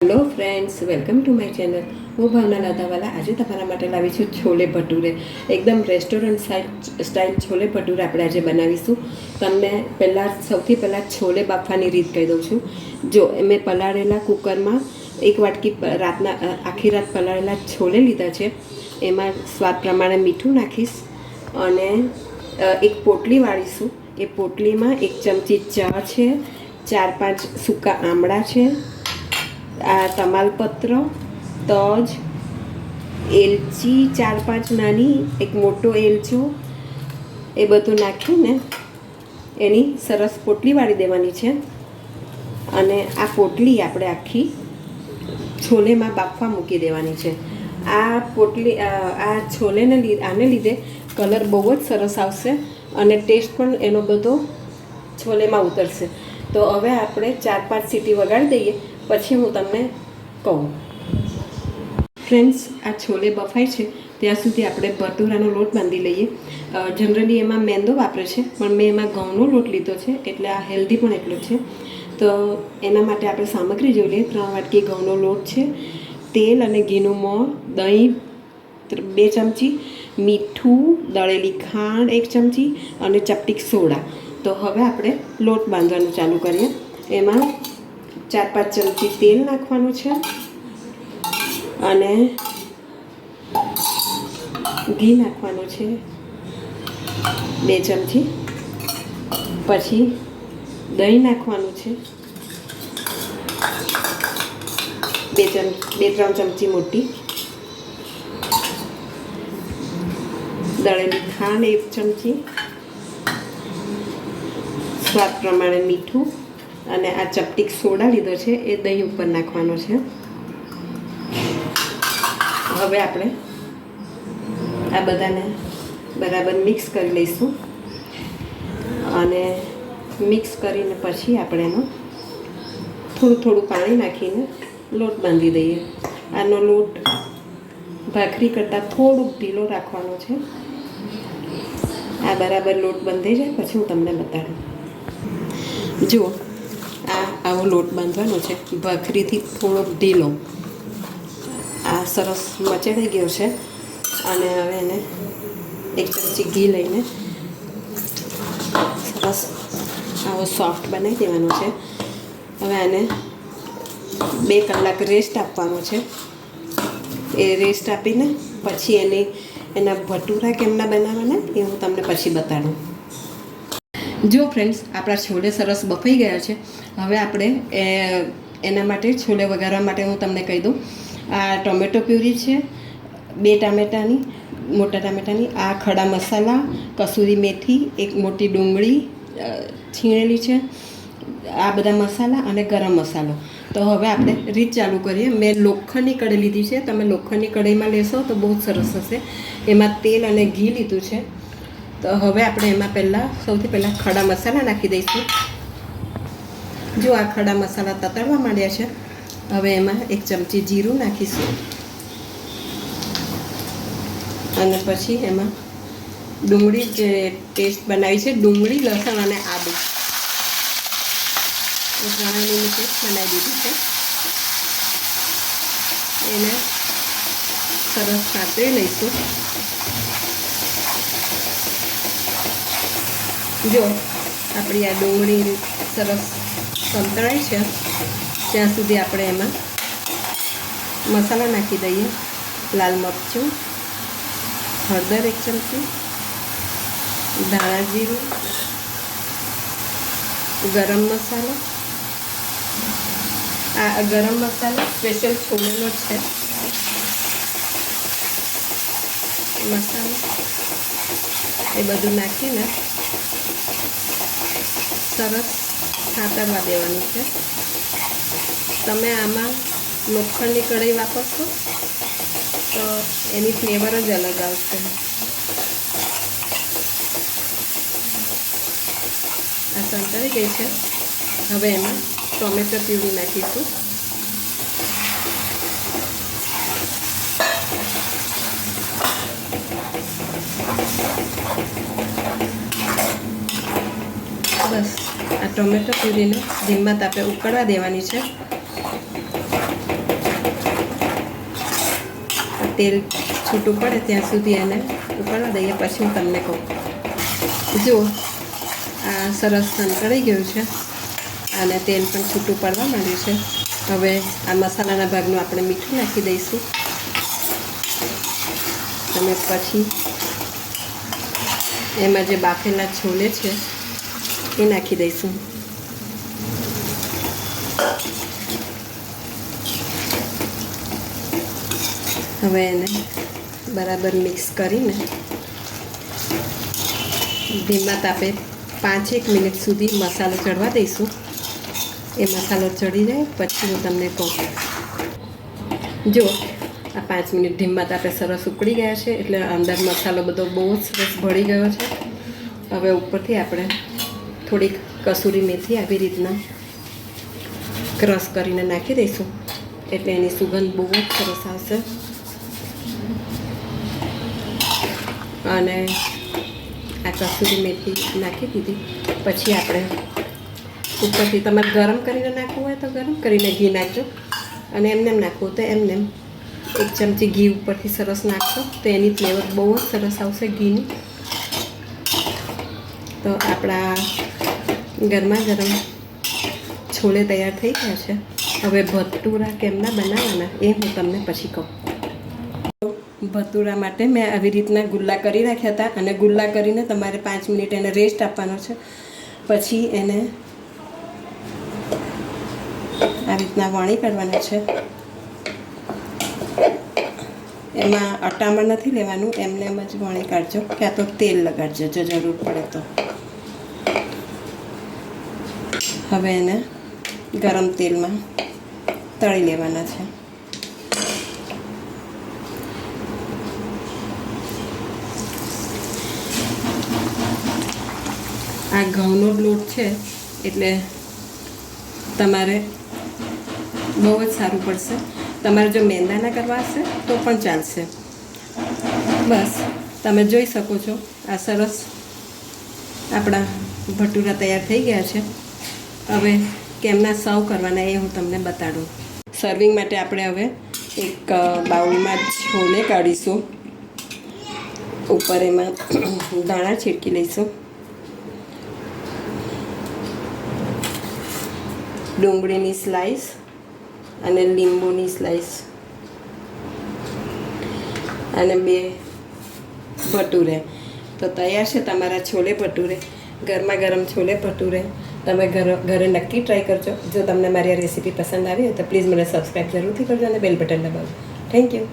Hello friends, welcome to my channel. હું ભાવના લાધાવાલા. આજે તમારા માટે લાવી છું છોલે ભટુરે. એકદમ રેસ્ટોરન્ટ સ્ટાઇલ છોલે ભટુરે આપણે આજે બનાવીશું. તમને સૌથી પહેલાં છોલે બાફવાની રીત કહી દઉં છું. જો મેં પલાળેલા કુકરમાં એક વાટકી આખી રાત પલાળેલા છોલે લીધા છે. એમાં સ્વાદ પ્રમાણે મીઠું નાખીશ અને એક પોટલી વાળીશું. એ પોટલીમાં એક ચમચી ચા છે, 4-5 સૂકા આમળા છે, આ તમાલપત્ર, તજ, એલચી 4-5 નાની, એક મોટો એલચો, એ બધું નાખીને એની સરસ પોટલી વાળી દેવાની છે. અને આ પોટલી આપણે આખી છોલેમાં બાફવા મૂકી દેવાની છે. આ પોટલી આ આને લીધે કલર બહુ જ સરસ આવશે અને ટેસ્ટ પણ એનો બધો છોલેમાં ઉતરશે. તો હવે આપણે 4-5 સીટી વગાડી દઈએ, પછી હું તમને કહું. ફ્રેન્ડ્સ, આ છોલે બફાય છે ત્યાં સુધી આપણે ભટુરાનો લોટ બાંધી લઈએ. જનરલી એમાં મેંદો વાપરે છે, પણ મેં એમાં ઘઉંનો લોટ લીધો છે, એટલે આ હેલ્ધી પણ એટલો છે. તો એના માટે આપણે સામગ્રી જોઈ લઈએ. 3 વાટકી ઘઉંનો લોટ છે, તેલ અને ઘીનું મોણ, દહીં 2 ચમચી, મીઠું, દળેલી ખાંડ 1 ચમચી અને ચપટીક સોડા. તો હવે આપણે લોટ બાંધવાનું ચાલુ કરીએ. એમાં 4-5 ચમચી તેલ નાખવાનું છે અને ઘી નાખવાનું છે 2 ચમચી. પછી દહીં નાખવાનું છે 2-3 ચમચી મોટી, દળેલી ખાંડ 1 ચમચી, સ્વાદ પ્રમાણે મીઠું અને આ ચપટીક સોડા લીધો છે એ દહીં ઉપર નાખવાનો છે. હવે આપણે આ બધાને બરાબર મિક્સ કરી લઈશું અને મિક્સ કરીને પછી આપણે એનો થોડું પાણી નાખીને લોટ બાંધી દઈએ. આનો લોટ ભાખરી કરતાં થોડુંક ઢીલો રાખવાનો છે. આ બરાબર લોટ બંધાઈ જાય પછી હું તમને બતાડું. જુઓ, આવો લોટ બાંધવાનો છે, ભાખરીથી થોડોક ઢીલો. આ સરસ મચેડાઈ ગયો છે અને હવે એને 1 ચમચી ઘી લઈને સરસ આવો સોફ્ટ બનાવી દેવાનો છે. હવે આને 2 કલાક રેસ્ટ આપવાનો છે. એ રેસ્ટ આપીને પછી એના ભટુરા કેમના બનાવવાના એ હું તમને પછી બતાડું. જો ફ્રેન્ડ્સ, આપણા છોલે સરસ બફાઈ ગયા છે. હવે આપણે એના માટે છોલે વઘારવા માટે હું તમને કહી દઉં. આ ટોમેટો પ્યુરી છે 2 મોટા ટામેટાની, આ ખડા મસાલા, કસૂરી મેથી, 1 મોટી ડુંગળી છીણેલી છે, આ બધા મસાલા અને ગરમ મસાલો. તો હવે આપણે રીત ચાલુ કરીએ. મેં લોખંડની કઢાઈ લીધી છે. તમે લોખંડની કઢાઈમાં લેશો તો બહુ જ સરસ હશે. એમાં તેલ અને ઘી લીધું છે. તો હવે આપણે એમાં સૌથી પહેલાં ખડા મસાલા નાખી દઈશું. જો આ ખડા મસાલા તતડવા માંડ્યા છે. હવે એમાં 1 ચમચી જીરું નાખીશું અને પછી એમાં ડુંગળી જે પેસ્ટ બનાવી છે, ડુંગળી, લસણ અને આદુ એ ત્રણેયની પેસ્ટ બનાવી દીધી છે. એને સરસ સાતળી લઈશું. જો આપણી આ ડુંગળી સરસ સંતળાય છે ત્યાં સુધી આપણે એમાં મસાલા નાખી દઈએ. લાલ મરચું, હળદર 1 ચમચી, ધાણા જીરું, ગરમ મસાલો. આ ગરમ મસાલો સ્પેશિયલ છોલેનો જ છે. મસાલો એ બધું નાખીને સરસ સાતળવા દેવાનું છે. તમે આમાં લોખંડની કઢાઈ વાપરશો તો એની ફ્લેવર જ અલગ આવશે. આ સંતળાઈ ગઈ છે. હવે એમાં ટોમેટો પ્યુરી નાખીશું. બસ આ ટોમેટો પ્યુરીને ધીમા તાપે ઉકળવા દેવાની છે. તેલ છૂટું પડે ત્યાં સુધી એને ઉકળવા દઈએ, પછી હું તમને કહું. જુઓ આ સરસ સંતળાઈ ગયું છે અને તેલ પણ છૂટું પડવા માંડ્યું છે. હવે આ મસાલાના ભાગનું આપણે મીઠું નાખી દઈશું અને પછી એમાં જે બાફેલા છોલે છે એ નાખી દઈશું. હવે એને બરાબર મિક્સ કરીને ધીમા તાપે 5-1 મિનિટ સુધી મસાલો ચડવા દઈશું. એ મસાલો ચડી જાય પછી હું તમને કહું. જો આ 5 મિનિટ ધીમા તાપે સરસ ઉકળી ગયા છે, એટલે અંદર મસાલો બધો બહુ જ સરસ ભળી ગયો છે. હવે ઉપરથી આપણે થોડીક કસૂરી મેથી આવી રીતના ક્રશ કરીને નાખી દઈશું, એટલે એની સુગંધ બહુ જ સરસ આવશે. અને આ કસૂરી મેથી નાખી દીધી પછી આપણે ઉપરથી તમારે ગરમ કરીને નાખવું હોય તો ગરમ કરીને ઘી નાખજો, અને એમને નાખવું તો એમને 1 ચમચી ઘી ઉપરથી સરસ નાખશો તો એની ફ્લેવર બહુ જ સરસ આવશે ઘીની. તો આપણા ગરમા ગરમ છોલે તૈયાર થઈ ગયા છે. હવે ભટુરા કેમના બનાવવાના એ હું તમને પછી કહું. ભટુરા માટે મેં આવી રીતના ગુલ્લા કરી રાખ્યા હતા, અને ગુલ્લા કરીને તમારે 5 મિનિટ એને રેસ્ટ આપવાનો છે. પછી એને આ રીતના વણી કાઢવાના છે. એમાં અટામણ નથી લેવાનું, એમને એમ જ વણી કાઢજો, ક્યાં તો તેલ લગાડજો જો જરૂર પડે તો. હવે એને ગરમ તેલમાં તળી લેવાના છે. આ ઘઉંનો લોટ છે એટલે તમારે બહુ જ સારું પડશે. તમારે જો મેંદાના કરવા હશે તો પણ ચાલશે. બસ તમે જોઈ શકો છો આ સરસ આપણા ભટુરા તૈયાર થઈ ગયા છે. હવે કેમના સર્વ કરવાના એ હું તમને બતાડું. સર્વિંગ માટે આપણે હવે એક બાઉલમાં છોલે કાઢીશું, ઉપર એમાં દાણા છીડકી લઈશું, ડુંગળીની સ્લાઈસ અને લીંબુની સ્લાઈસ અને 2 ભટુરે. તો તૈયાર છે તમારા છોલે ભટુરે, ગરમા ગરમ છોલે ભટુરે. તમે ઘરે નક્કી ટ્રાય કરજો. જો તમને મારી આ રેસીપી પસંદ આવી હોય તો પ્લીઝ મને સબસ્ક્રાઈબ જરૂરથી કરજો અને બેલ બટન દબાવજો. Thank you.